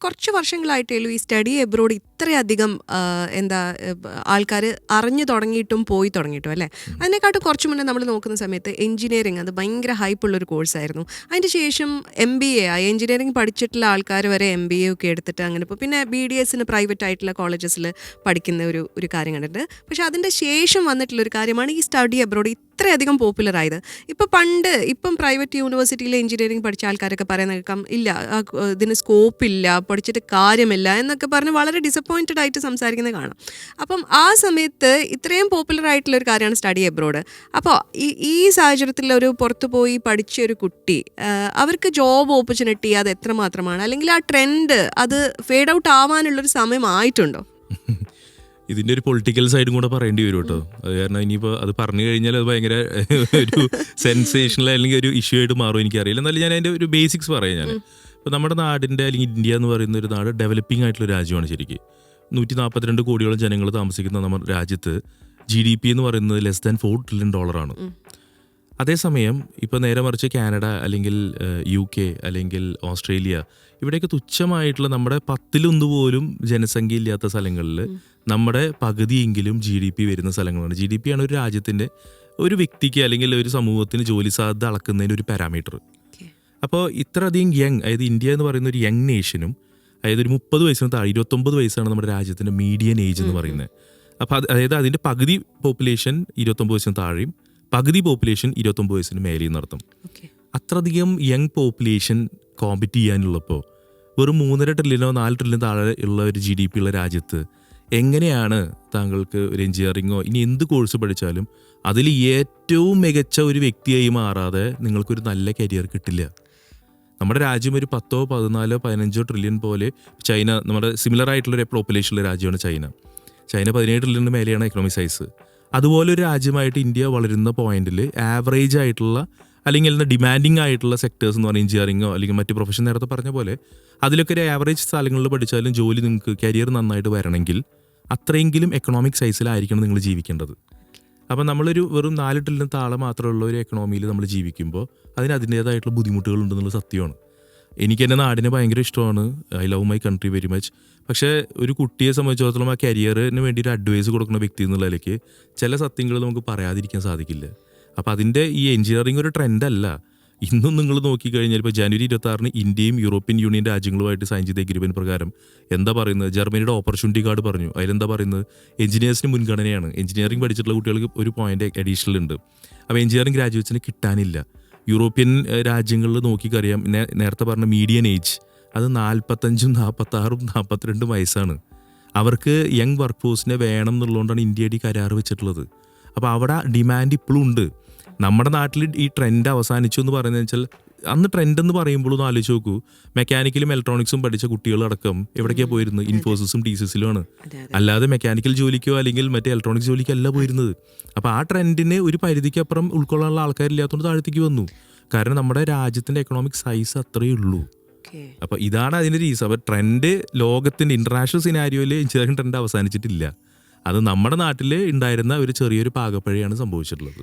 കുറച്ച് വർഷങ്ങളായിട്ടേ ഉള്ളൂ ഈ സ്റ്റഡി എബ്രോഡ് ഇത്രയധികം എന്താ ആൾക്കാർ അറിഞ്ഞു തുടങ്ങിയിട്ടും പോയി തുടങ്ങിയിട്ടും അല്ലേ. അതിനെക്കാട്ടും കുറച്ച് മുന്നേ നമ്മൾ നോക്കുന്ന സമയത്ത് എഞ്ചിനീയറിങ് അത് ഭയങ്കര ഹൈപ്പുള്ളൊരു കോഴ്സായിരുന്നു. അതിൻ്റെ ശേഷം MBA ആയി. എഞ്ചിനീയറിങ് പഠിച്ചിട്ടുള്ള ആൾക്കാർ വരെ MBA ഒക്കെ എടുത്തിട്ട് അങ്ങനെ ഇപ്പോൾ പിന്നെ BDSന് പ്രൈവറ്റ് ആയിട്ടുള്ള കോളേജസിൽ പഠിക്കുന്ന ഒരു കാര്യം കണ്ടിട്ട്. പക്ഷേ അതിൻ്റെ ശേഷം വന്നിട്ടുള്ളൊരു കാര്യമാണ് ഈ സ്റ്റഡി എബ്രോഡ് ഇത്രയധികം പോപ്പുലറായത്. ഇപ്പം പ്രൈവറ്റ് യൂണിവേഴ്സിറ്റിയിൽ എഞ്ചിനീയറിംഗ് പഠിച്ച ആൾക്കാരൊക്കെ പറയുന്ന കേൾക്കാം, ഇല്ല ഇതിന് സ്കോപ്പില്ല, പഠിച്ചിട്ട് കാര്യമില്ല എന്നൊക്കെ പറഞ്ഞ് വളരെ ഡിസപ്പോയിൻറ്റഡ് ആയിട്ട് സംസാരിക്കുന്നത് കാണാം. അപ്പം ആ സമയത്ത് ഇത്രയും പോപ്പുലർ ആയിട്ടുള്ള ഒരു കാര്യമാണ് സ്റ്റഡി എബ്രോഡ്. അപ്പോൾ ഈ സാഹചര്യത്തിൽ ഒരു പുറത്തു പോയി പഠിച്ച ഒരു കുട്ടി അവർക്ക് ജോബ് ഓപ്പർച്യൂണിറ്റി അത് എത്രമാത്രമാണ്, അല്ലെങ്കിൽ ആ ട്രെൻഡ് അത് ഫേഡ് ഔട്ട് ആവാനുള്ളൊരു സമയമായിട്ടുണ്ടോ? ഇതിൻ്റെ ഒരു പൊളിറ്റിക്കൽ സൈഡും കൂടെ പറയേണ്ടി വരും കേട്ടോ. അത് കാരണം ഇനിയിപ്പോൾ അത് പറഞ്ഞു കഴിഞ്ഞാൽ അത് ഭയങ്കര ഒരു സെൻസേഷണൽ അല്ലെങ്കിൽ ഒരു ഇഷ്യൂ ആയിട്ട് മാറും എനിക്കറിയില്ല. എന്നാലും ഞാൻ അതിൻ്റെ ഒരു ബേസിക്സ് പറയാം. ഞാൻ ഇപ്പോൾ നമ്മുടെ നാടിൻ്റെ അല്ലെങ്കിൽ ഇന്ത്യ എന്ന് പറയുന്ന ഒരു നാട് ഡെവലപ്പിംഗ് ആയിട്ടുള്ള രാജ്യമാണ്. ശരിക്കും 142 കോടിയോളം ജനങ്ങൾ താമസിക്കുന്ന നമ്മുടെ രാജ്യത്ത് GDP എന്ന് പറയുന്നത് ലെസ് ദാൻ $4 ട്രില്യൺ ആണ്. അതേസമയം ഇപ്പോൾ നേരെ മറിച്ച് കാനഡ അല്ലെങ്കിൽ UK അല്ലെങ്കിൽ ഓസ്ട്രേലിയ ഇവിടെയൊക്കെ തുച്ഛമായിട്ടുള്ള നമ്മുടെ 10 പോലും ജനസംഖ്യ ഇല്ലാത്ത സ്ഥലങ്ങളിൽ നമ്മുടെ പകുതിയെങ്കിലും GDP വരുന്ന സ്ഥലങ്ങളാണ്. GDP ആണ് ഒരു രാജ്യത്തിൻ്റെ ഒരു വ്യക്തിക്ക് അല്ലെങ്കിൽ ഒരു സമൂഹത്തിന് ജോലി സാധ്യത അളക്കുന്നതിന് ഒരു പാരാമീറ്റർ. അപ്പോൾ ഇത്രയധികം അതായത് ഇന്ത്യ എന്ന് പറയുന്ന ഒരു യങ് നേഷനും, അതായത് ഒരു 30 വയസ്സിന് താഴെ 29 വയസ്സാണ് നമ്മുടെ രാജ്യത്തിൻ്റെ മീഡിയൻ ഏജ് എന്ന് പറയുന്നത്. അപ്പോൾ അതായത് അതിൻ്റെ പകുതി പോപ്പുലേഷൻ 29 വയസ്സിന് താഴെയും പകുതി പോപ്പുലേഷൻ 29 വയസ്സിന് മേലെയും നടത്തും. അത്രയധികം യങ് പോപ്പുലേഷൻ കോമ്പറ്റ് ചെയ്യാനുള്ളപ്പോൾ വെറും 3.5 ട്രില്യനോ 4 ട്രില്യൻ താഴെ ഉള്ള ഒരു GDP ഉള്ള രാജ്യത്ത് എങ്ങനെയാണ് താങ്കൾക്ക് ഒരു എഞ്ചിനീയറിങ്ങോ ഇനി എന്ത് കോഴ്സ് പഠിച്ചാലും അതിൽ ഏറ്റവും മികച്ച ഒരു വ്യക്തിയായി മാറാതെ നിങ്ങൾക്കൊരു നല്ല കരിയർ കിട്ടില്ല. നമ്മുടെ രാജ്യം ഒരു 10, 14, 15 ട്രില്യൺ പോലെ, ചൈന നമ്മുടെ സിമിലർ ആയിട്ടുള്ളൊരു പോപ്പുലേഷനുള്ള രാജ്യമാണ് ചൈന 17 ട്രില്യണിന് മേലെയാണ് എക്കണോമിക് സൈസ്. അതുപോലെ ഒരു രാജ്യമായിട്ട് ഇന്ത്യ വളരുന്ന പോയിന്റിൽ ആവറേജ് ആയിട്ടുള്ള അല്ലെങ്കിൽ ഡിമാൻഡിങ് ആയിട്ടുള്ള സെക്ടേഴ്സ് എന്ന് പറയുന്നത് എഞ്ചിനീയറിങ്ങോ അല്ലെങ്കിൽ മറ്റ് പ്രൊഫഷൻ നേരത്തെ പറഞ്ഞ പോലെ അതിലൊക്കെ ഒരു ആവറേജ് സ്ഥലങ്ങളിൽ പഠിച്ചാലും ജോലി നിങ്ങൾക്ക് കരിയർ നന്നായിട്ട് വരണമെങ്കിൽ അത്രയെങ്കിലും എക്കണോമിക് സൈസിലായിരിക്കണം നിങ്ങൾ ജീവിക്കേണ്ടത്. അപ്പം നമ്മളൊരു വെറും 4 ട്രില്യൺ താഴെ മാത്രമുള്ള ഒരു എക്കണോമിയിൽ നമ്മൾ ജീവിക്കുമ്പോൾ അതിൻ്റേതായിട്ടുള്ള ബുദ്ധിമുട്ടുകളുണ്ടെന്നുള്ള സത്യമാണ്. എനിക്ക് എൻ്റെ നാടിനെ ഭയങ്കര ഇഷ്ടമാണ്. I love my country very much. പക്ഷേ ഒരു കുട്ടിയെ സംബന്ധിച്ചിടത്തോളം ആ കരിയറിന് വേണ്ടി ഒരു അഡ്വൈസ് കൊടുക്കുന്ന വ്യക്തി എന്നുള്ള നിലയ്ക്ക് ചില സത്യങ്ങൾ നമുക്ക് പറയാതിരിക്കാൻ സാധിക്കില്ല. അപ്പോൾ അതിൻ്റെ ഈ എഞ്ചിനീയറിംഗ് ഒരു ട്രെൻഡല്ല. ഇന്നും നിങ്ങൾ നോക്കിക്കഴിഞ്ഞാൽ ഇപ്പോൾ ജനുവരി 26 ഇന്ത്യയും യൂറോപ്യൻ യൂണിയൻ രാജ്യങ്ങളുമായിട്ട് സൈൻ ചെയ്ത എഗ്രിമെൻറ്റ് പ്രകാരം എന്താ പറയുന്നത്, ജർമ്മനിയുടെ ഓപ്പർച്യൂണിറ്റി കാർഡ് പറഞ്ഞു. അതിലെന്താ പറയുന്നത്, എഞ്ചിനീയേഴ്സിന് മുൻഗണനയാണ്. എഞ്ചിനീയറിംഗ് പഠിച്ചിട്ടുള്ള കുട്ടികൾക്ക് ഒരു പോയിന്റ് അഡീഷണൽ ഉണ്ട്. അപ്പോൾ എഞ്ചിനീയറിംഗ് ഗ്രാജുവേറ്റ്സിന് കിട്ടാനില്ല. യൂറോപ്യൻ രാജ്യങ്ങളിൽ നോക്കിക്കറിയാം, നേരത്തെ പറഞ്ഞ മീഡിയൻ ഏജ് അത് 45, 46, 42 വയസ്സാണ്. അവർക്ക് യങ് വർക്ക് ഫോഴ്സിനെ വേണം എന്നുള്ളതുകൊണ്ടാണ് ഇന്ത്യയുടെ കരാർ വെച്ചിട്ടുള്ളത്. അപ്പോൾ അവിടെ ഡിമാൻഡ് ഇപ്പോഴും ഉണ്ട്. നമ്മുടെ നാട്ടിൽ ഈ ട്രെൻഡ് അവസാനിച്ചു എന്ന് പറയുന്നത് വെച്ചാൽ അന്ന് ട്രെൻഡ് എന്ന് പറയുമ്പോൾ ഒന്ന് ആലോചിച്ച് നോക്കൂ, മെക്കാനിക്കലും ഇലക്ട്രോണിക്സും പഠിച്ച കുട്ടികളടക്കം എവിടേക്കാണ് പോയിരുന്നത്? ഇൻഫോസിസും TCSിലുമാണ്. അല്ലാതെ മെക്കാനിക്കൽ ജോലിക്കോ അല്ലെങ്കിൽ മറ്റേ ഇലക്ട്രോണിക്സ് ജോലിക്കോ അല്ല പോയിരുന്നത്. അപ്പോൾ ആ ട്രെൻഡിന് ഒരു പരിധിക്കപ്പുറം ഉൾക്കൊള്ളാനുള്ള ആൾക്കാരില്ലാത്തതുകൊണ്ട് താഴത്തേക്ക് വന്നു. കാരണം നമ്മുടെ രാജ്യത്തിൻ്റെ എക്കണോമിക് സൈസ് അത്രയേ ഉള്ളൂ. അപ്പോൾ ഇതാണ് അതിൻ്റെ റീസൺ. അപ്പോൾ ട്രെൻഡ് ലോകത്തിൻ്റെ ഇൻ്റർനാഷണൽ സിനാരിയോയിൽ എഞ്ചിനീയറിംഗ് ട്രെൻഡ് അവസാനിച്ചിട്ടില്ല. അത് നമ്മുടെ നാട്ടിൽ ഉണ്ടായിരുന്ന ഒരു ചെറിയൊരു പാകപ്പഴയാണ് സംഭവിച്ചിട്ടുള്ളത്.